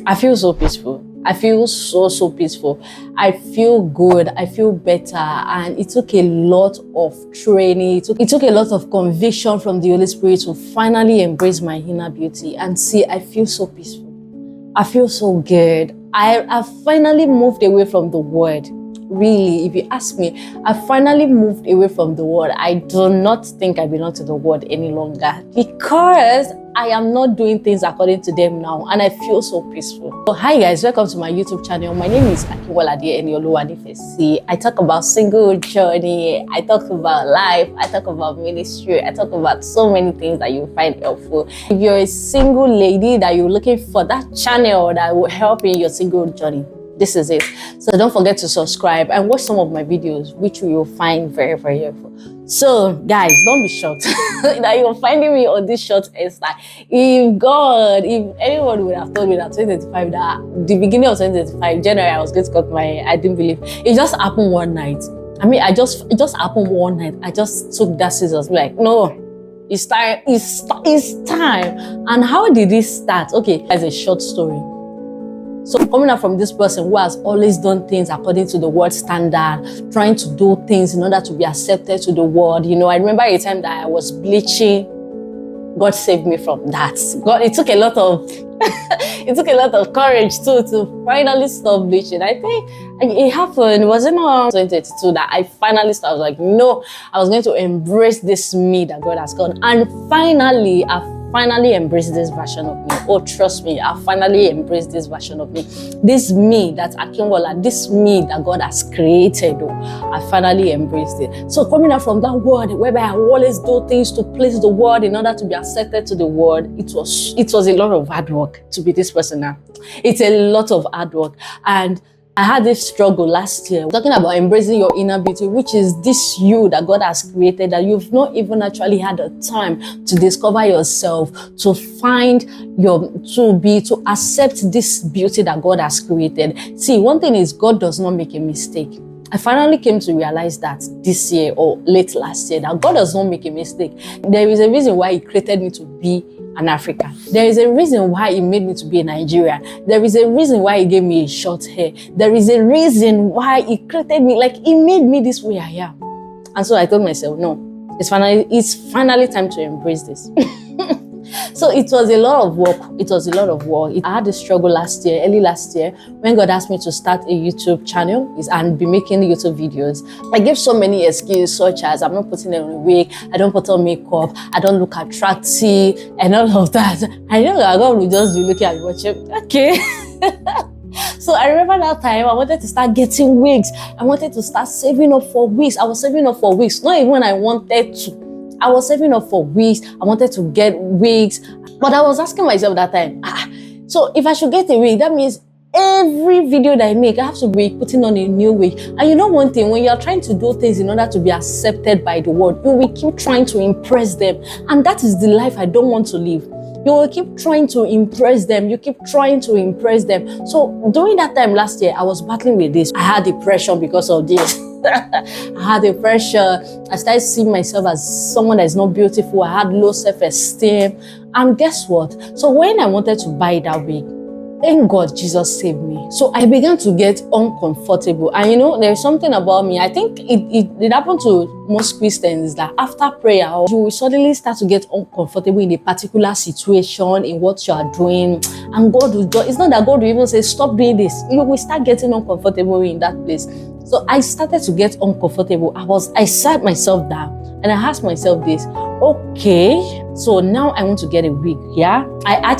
I feel so peaceful. I feel so peaceful. I feel good. I feel better. And it took a lot of training. It took a lot of conviction from the Holy Spirit to finally embrace my inner beauty. And see, I feel so peaceful. I feel so good. I finally moved away from the word. Really, if you ask me, I finally moved away from the world. I do not think I belong to the world any longer because I am not doing things according to them now, and I feel so peaceful. So hi guys, welcome to my YouTube channel. My name is Akiwolade Enioluwanifesi. I talk about single journey, I talk about life, I talk about ministry, I talk about so many things that you find helpful. If you're a single lady that you're looking for that channel that will help in your single journey, this is it. So don't forget to subscribe and watch some of my videos, which you will find very helpful. So guys, don't be shocked that you're finding me on this short hairstyle. If anyone would have told me that 2025, that the beginning of 2025, January, I was going to cut my hair, I didn't believe. It just happened one night. It just happened one night. I just took that scissors, like, no, it's time. It's time. And how did this start? Okay, as a short story. So coming out from this person who has always done things according to the world standard, trying to do things in order to be accepted to the world. You know, I remember a time that I was bleaching. God saved me from that. It took a lot of courage too to finally stop bleaching. I think it happened. It wasn't on 2022 that I finally started. Like, no, I was going to embrace this me that God has called. And finally, I finally embraced this version of me. Oh, trust me, I finally embraced this version of me. This me that's Akinwola, this me that God has created. Oh, I finally embraced it. So coming out from that world whereby I always do things to please the world in order to be accepted to the world, it was a lot of hard work to be this person now. It's a lot of hard work. And I had this struggle last year, talking about embracing your inner beauty, which is this you that God has created, that you've not even actually had the time to discover yourself, to find to accept this beauty that God has created. See, one thing is, God does not make a mistake. I finally came to realize that this year or late last year, that God does not make a mistake. There is a reason why He created me to be an African. There is a reason why He made me to be a Nigerian. There is a reason why He gave me a short hair. There is a reason why He created me, like He made me this way I am. And so I told myself, no, it's finally time to embrace this. So it was a lot of work. I had a struggle early last year, when God asked me to start a YouTube channel and be making YouTube videos. I gave so many excuses, such as I'm not putting on a wig, I don't put on makeup, I don't look attractive, and all of that. I know that God will just be looking at me watching, okay. So I remember that time I wanted to start getting wigs. I wanted to start saving up for wigs. I was saving up for wigs, not even when I wanted to. I was saving up for wigs. I wanted to get wigs. But I was asking myself that time, so if I should get a wig, that means every video that I make, I have to be putting on a new wig. And you know one thing, when you're trying to do things in order to be accepted by the world, you will keep trying to impress them. And that is the life I don't want to live. You will keep trying to impress them. You keep trying to impress them. So during that time last year, I was battling with this. I had depression because of this. I had depression. I started seeing myself as someone that is not beautiful. I had low self-esteem. And guess what? So when I wanted to buy that wig, thank God Jesus saved me. So I began to get uncomfortable. And you know, there's something about me. I think it happened to most Christians, that after prayer, you will suddenly start to get uncomfortable in a particular situation, in what you are doing. And God will just, it's not that God will even say, stop doing this. You will start getting uncomfortable in that place. So I started to get uncomfortable. I sat myself down and I asked myself this, okay, so now I want to get a wig, yeah? I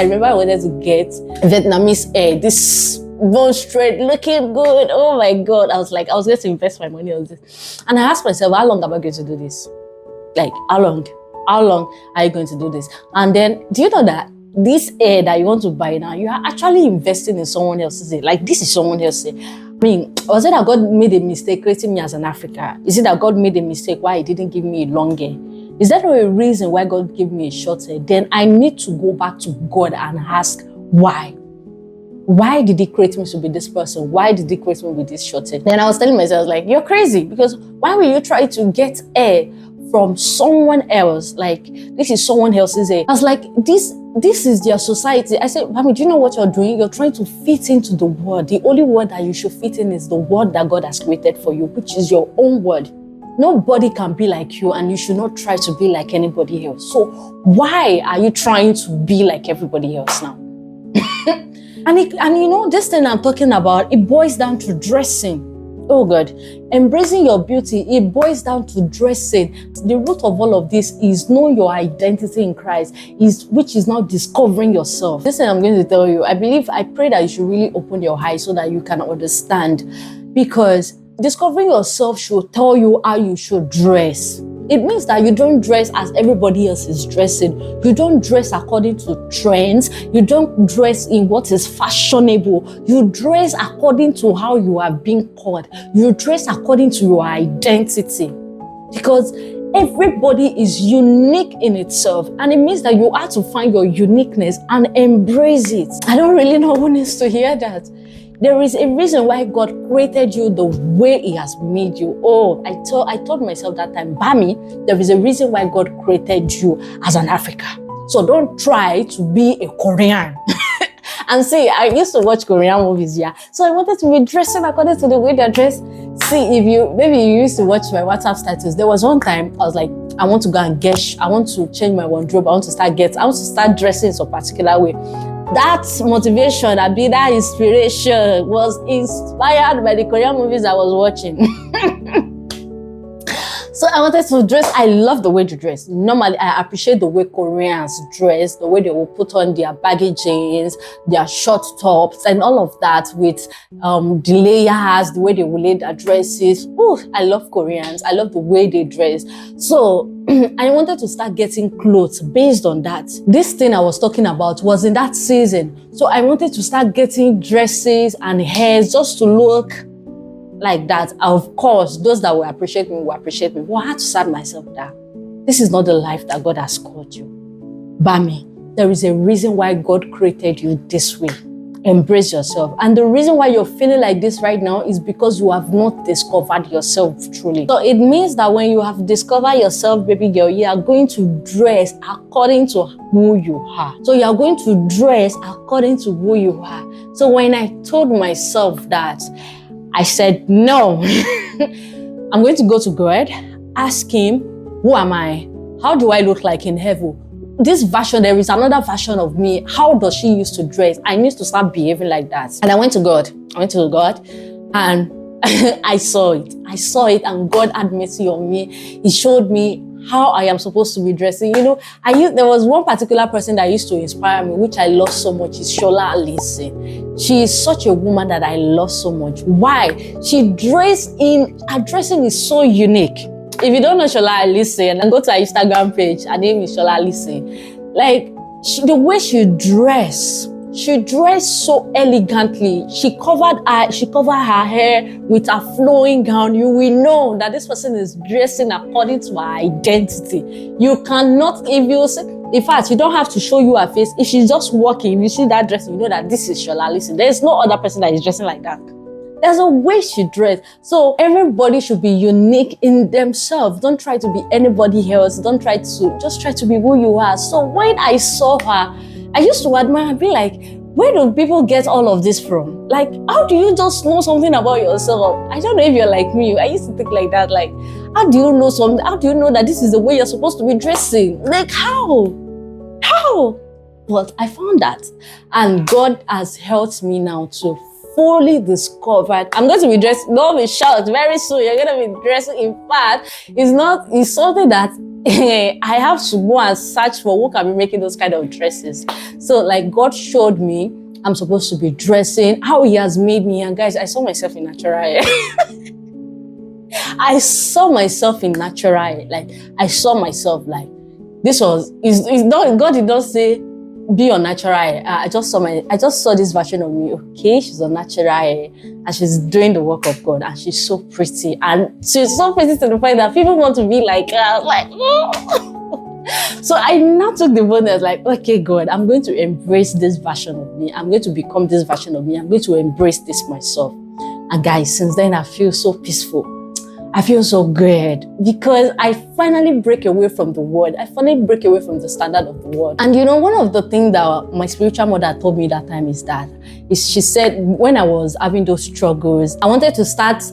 remember I wanted to get Vietnamese hair, this bone straight, looking good. Oh my God. I was going to invest my money on this. And I asked myself, how long am I going to do this? Like, how long are you going to do this? And then, do you know that this hair that you want to buy now, you are actually investing in someone else's hair? Like, this is someone else's hair. Was it that God made a mistake creating me as an African? Is it that God made a mistake why He didn't give me a long hair? Is that not a reason why God gave me a short hair? Then I need to go back to God and ask why. Why did He create me to be this person? Why did He create me with this short hair? Then I was telling myself, like, you're crazy, because why will you try to get hair from someone else? Like, this is someone else's hair. I was like, this this is their society. I said, Mami, do you know what you're doing? You're trying to fit into the world. The only word that you should fit in is the word that God has created for you, which is your own word. Nobody can be like you, and you should not try to be like anybody else. So why are you trying to be like everybody else now? And you know, this thing I'm talking about, it boils down to dressing. Oh God, embracing your beauty, it boils down to dressing. The root of all of this is know your identity in Christ, which is now discovering yourself. This thing I'm going to tell you, I pray that you should really open your eyes so that you can understand, because discovering yourself should tell you how you should dress. It means that you don't dress as everybody else is dressing. You don't dress according to trends. You don't dress in what is fashionable. You dress according to how you are being called. You dress according to your identity. Because everybody is unique in itself. And it means that you have to find your uniqueness and embrace it. I don't really know who needs to hear that. There is a reason why God created you the way He has made you. Oh, I told myself that time, Bami, there is a reason why God created you as an African. So don't try to be a Korean. And see, I used to watch Korean movies, yeah. So I wanted to be dressing according to the way they're dressed. See, maybe you used to watch my WhatsApp status. There was one time I was like, I want to go and I want to change my wardrobe. I want to start dressing in some particular way. That motivation, that inspiration was inspired by the Korean movies I was watching. So I wanted to dress. I love the way they dress. Normally, I appreciate the way Koreans dress, the way they will put on their baggy jeans, their short tops, and all of that with the layers, the way they will lay their dresses. Oh, I love Koreans. I love the way they dress. So I wanted to start getting clothes based on that. This thing I was talking about was in that season. So I wanted to start getting dresses and hairs just to look like that. Of course, those that will appreciate me will appreciate me. But I had to start myself that this is not the life that God has called you. Bami, there is a reason why God created you this way. Embrace yourself. And the reason why you're feeling like this right now is because you have not discovered yourself truly. So it means that when you have discovered yourself, baby girl, you are going to dress according to who you are. So you are going to dress according to who you are. So when I told myself that, I said, no, I'm going to go to God, ask Him, who am I? How do I look like in heaven? This version, there is another version of me. How does she used to dress? I need to start behaving like that. And I went to God. And I saw it, and God had mercy on me. He showed me how I am supposed to be dressing. You know, there was one particular person that used to inspire me, which I love so much, is Shola Alison. She is such a woman that I love so much. Why? Her dressing is so unique. If you don't know Shola Alison, then go to her Instagram page. Her name is Shola Alison. Like, the way she dressed so elegantly. She covered her hair with a flowing gown. You will know that this person is dressing according to her identity. You cannot, in fact, you don't have to show you her face. If she's just walking, you see that dress, you know that this is Shola Alison. There's no other person that is dressing like that. There's a way she dressed. So everybody should be unique in themselves. Don't try to be anybody else. Just try to be who you are. So when I saw her, I used to admire and be like, where do people get all of this from? Like, how do you just know something about yourself? I don't know if you're like me. I used to think like that. Like, how do you know something? How do you know that this is the way you're supposed to be dressing? Like, how? But I found that. And God has helped me now to fully discovered. I'm going to be dressed, don't be shout very soon. You're going to be dressing. In fact, it's something that I have to go and search for who can be making those kind of dresses. So like God showed me I'm supposed to be dressing, how He has made me. And guys, I saw myself in natural hair. I saw myself in natural hair. Like I saw myself like this was, it's not, God did not say be on natural hair. I just saw this version of me. Okay, she's on natural hair and she's doing the work of God and she's so pretty. And she's so pretty to the point that people want to be like her. Like, so I now took the bonus like, okay, God, I'm going to embrace this version of me. I'm going to become this version of me. I'm going to embrace this myself. And guys, since then I feel so peaceful. I feel so good because I finally break away from the world. I finally break away from the standard of the world. And you know, one of the things that my spiritual mother told me that time is she said when I was having those struggles, I wanted to start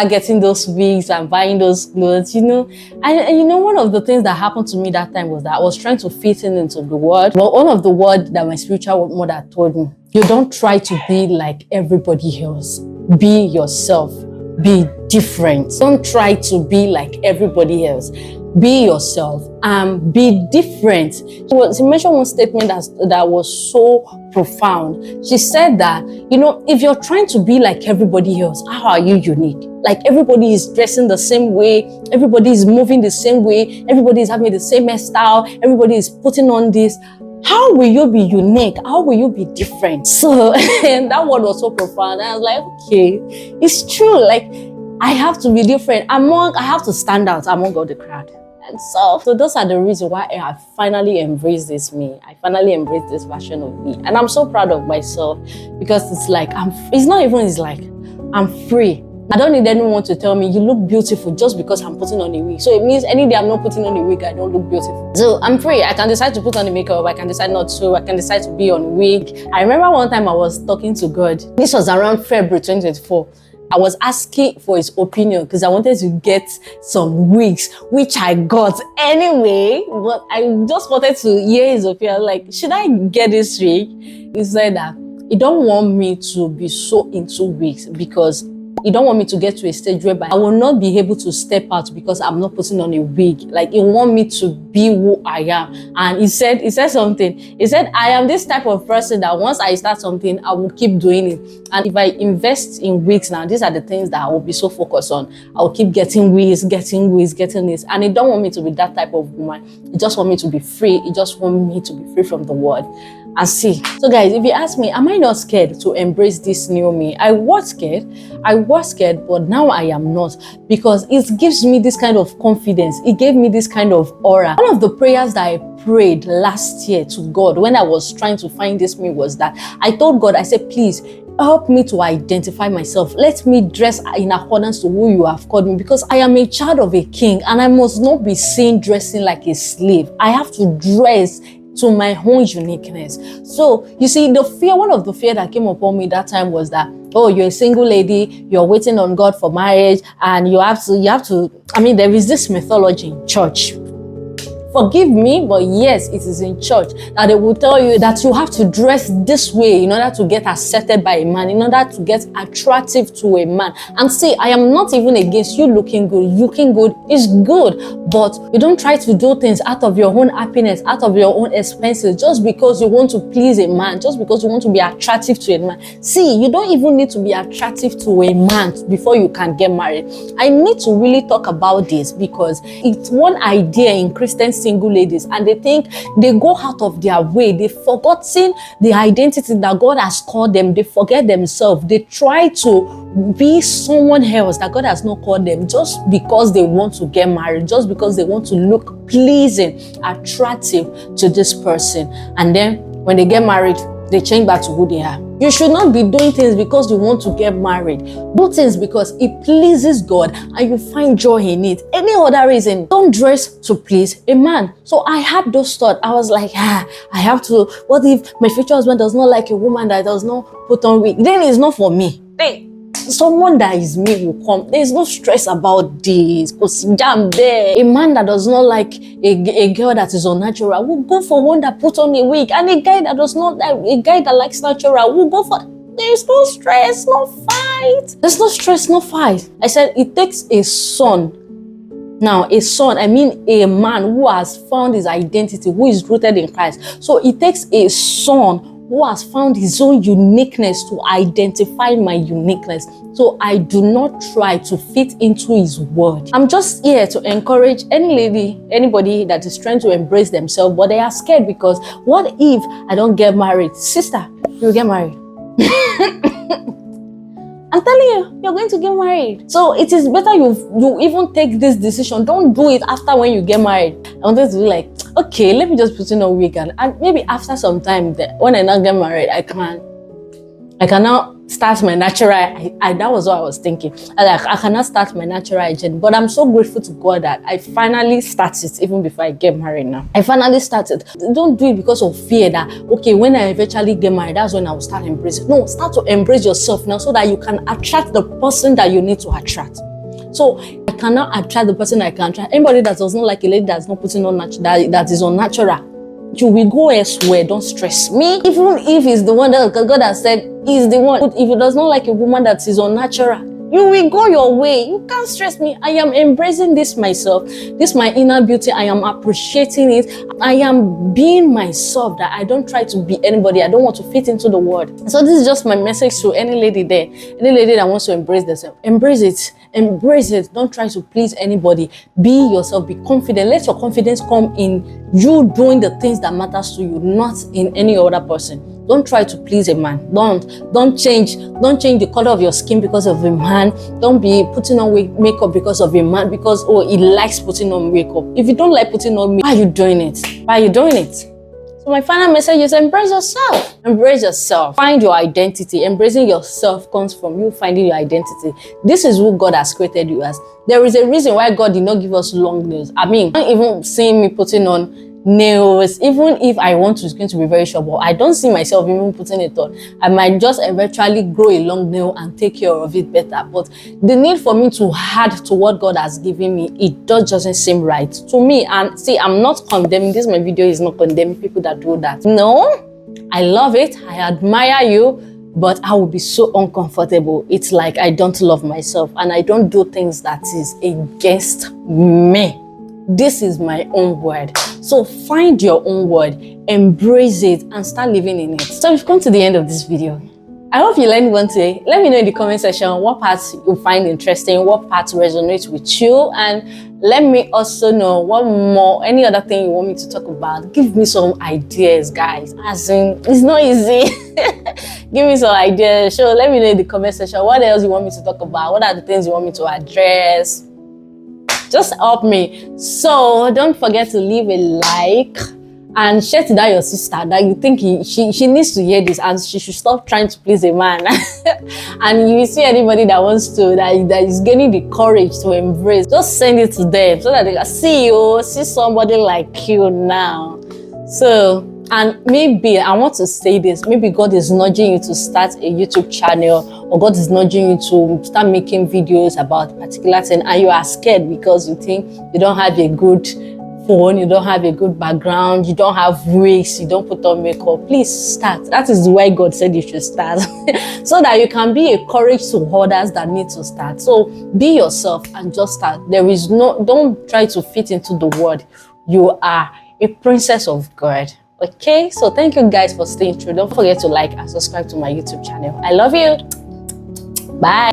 getting those wigs and buying those clothes, you know. And you know, one of the things that happened to me that time was that I was trying to fit into the world. But one of the words that my spiritual mother told me, you don't try to be like everybody else. Be yourself. Be different. Don't try to be like everybody else. Be yourself and be different. She mentioned one statement that was so profound. She said that, you know, if you're trying to be like everybody else, how are you unique? Like everybody is dressing the same way, everybody is moving the same way, everybody is having the same hairstyle, everybody is putting on this. How will you be unique? How will you be different? So, and that word was so profound. I was like, okay, it's true. Like, I have to be different. I have to stand out among all the crowd. And so those are the reasons why I finally embraced this me. I finally embraced this version of me. And I'm so proud of myself because it's like, I'm free. I don't need anyone to tell me you look beautiful just because I'm putting on a wig. So it means any day I'm not putting on a wig, I don't look beautiful. So I'm free. I can decide to put on the makeup. I can decide not to. I can decide to be on a wig. I remember one time I was talking to God. This was around February 2024. I was asking for his opinion because I wanted to get some wigs, which I got anyway. But I just wanted to hear his opinion. Like, should I get this wig? He said that he don't want me to be so into wigs because he don't want me to get to a stage whereby I will not be able to step out because I'm not putting on a wig. Like, he want me to be who I am. And he said something. He said, I am this type of person that once I start something, I will keep doing it. And if I invest in wigs now, these are the things that I will be so focused on. I will keep getting wigs, getting this. And he don't want me to be that type of woman. He just want me to be free. He just want me to be free from the world. And see. So guys, if you ask me, am I not scared to embrace this new me? I was scared, but now I am not, because it gives me this kind of confidence. It gave me this kind of aura. One of the prayers that I prayed last year to God when I was trying to find this me was that I told God, I said, please, help me to identify myself. Let me dress in accordance to who you have called me, because I am a child of a king and I must not be seen dressing like a slave. I have to dress to my own uniqueness. So you see, one of the fear that came upon me that time was that, oh, you're a single lady, you're waiting on God for marriage, and you have to, I mean, there is this mythology in church. Forgive me, but yes, it is in church that they will tell you that you have to dress this way in order to get accepted by a man, in order to get attractive to a man. And see, I am not even against you looking good. Looking good is good, but you don't try to do things out of your own happiness, out of your own expenses, just because you want to please a man, just because you want to be attractive to a man. See, you don't even need to be attractive to a man before you can get married. I need to really talk about this because it's one idea in Christian single ladies, and they think they go out of their way. They've forgotten the identity that God has called them. They forget themselves. They try to be someone else that God has not called them just because they want to get married, just because they want to look pleasing, attractive to this person. And then when they get married, they change back to who they are. You should not be doing things because you want to get married. Do things because it pleases God and you find joy in it. Any other reason, don't dress to please a man. So I had those thoughts. I was like, I have to, what if my future husband does not like a woman that does not put on wig? Then it's not for me. Someone that is me will come. There's no stress about this. A man that does not like a girl that is unnatural will go for one that puts on a wig, and a guy that does not like a guy that likes natural will go for. There's no stress, no fight. There's no stress, no fight. I said it takes a son. Now, a son, I mean a man who has found his identity, who is rooted in Christ. So it takes a son who has found his own uniqueness to identify my uniqueness. So I do not try to fit into his word. I'm just here to encourage anybody that is trying to embrace themselves, but they are scared because what if I don't get married? Sister, you'll get married. I'm telling you, you're going to get married. So it is better you even take this decision. Don't do it after when you get married. I wanted to be like, okay, let me just put in a weekend, and maybe after some time, when I now get married, I can now start my natural, that was what I was thinking. I cannot start my natural hygiene, but I'm so grateful to God that I finally started even before I get married now. I finally started. Don't do it because of fear that, okay, when I eventually get married, that's when I will start embracing. No, start to embrace yourself now so that you can attract the person that you need to attract. So I cannot attract the person I can attract. Anybody that does not like a lady that's not putting on that is unnatural, you will go elsewhere. Don't stress me. Even if it's the one that God has said is the one. If it does not like a woman that is unnatural, you will go your way. You can't stress me. I am embracing this myself. This my inner beauty. I am appreciating it. I am being myself, that I don't try to be anybody. I don't want to fit into the world. So this is just my message to any lady there. Any lady that wants to embrace themselves. Embrace it. Embrace it. Don't try to please anybody. Be yourself. Be confident. Let your confidence come in you doing the things that matters to you, not in any other person. Don't try to please a man. Don't change the color of your skin because of a man. Don't be putting on makeup because of a man, because he likes putting on makeup. If you don't like putting on makeup, why are you doing it? Why are you doing it? So my final message is embrace yourself. Embrace yourself. Find your identity. Embracing yourself comes from you finding your identity. This is who God has created you as. There is a reason why God did not give us long nails. I mean, even seeing me putting on nails, even if I want to, it's going to be very short, but I don't see myself even putting it on. I might just eventually grow a long nail and take care of it better. But the need for me to add to what God has given me, it doesn't seem right to me. And see, I'm not condemning this. My video is not condemning people that do that. No, I love it. I admire you. But I will be so uncomfortable. It's like I don't love myself and I don't do things that is against me. This is my own word. So find your own word, embrace it, and start living in it. So we've come to the end of this video. I hope you learned one today. Let me know in the comment section what parts you find interesting, what parts resonate with you, and let me also know what more, any other thing you want me to talk about. Give me some ideas, guys. As in, it's not easy. Give me some ideas. So let me know in the comment section what else you want me to talk about. What are the things you want me to address? Just help me. So don't forget to leave a like and share to that your sister that you think she needs to hear this and she should stop trying to please a man. And if you see anybody that wants to, that is gaining the courage to embrace, just send it to them so that they can see somebody like you now. So, and maybe I want to say this, maybe God is nudging you to start a YouTube channel, or God is nudging you to start making videos about a particular thing, and you are scared because you think you don't have a good phone, you don't have a good background, you don't have wigs, you don't put on makeup. Please start. That is why God said you should start. So that you can be a courage to others that need to start. So be yourself and just start. Don't try to fit into the world. You are a princess of God. Okay, so thank you guys for staying through. Don't forget to like and subscribe to my YouTube channel. I love you. Bye.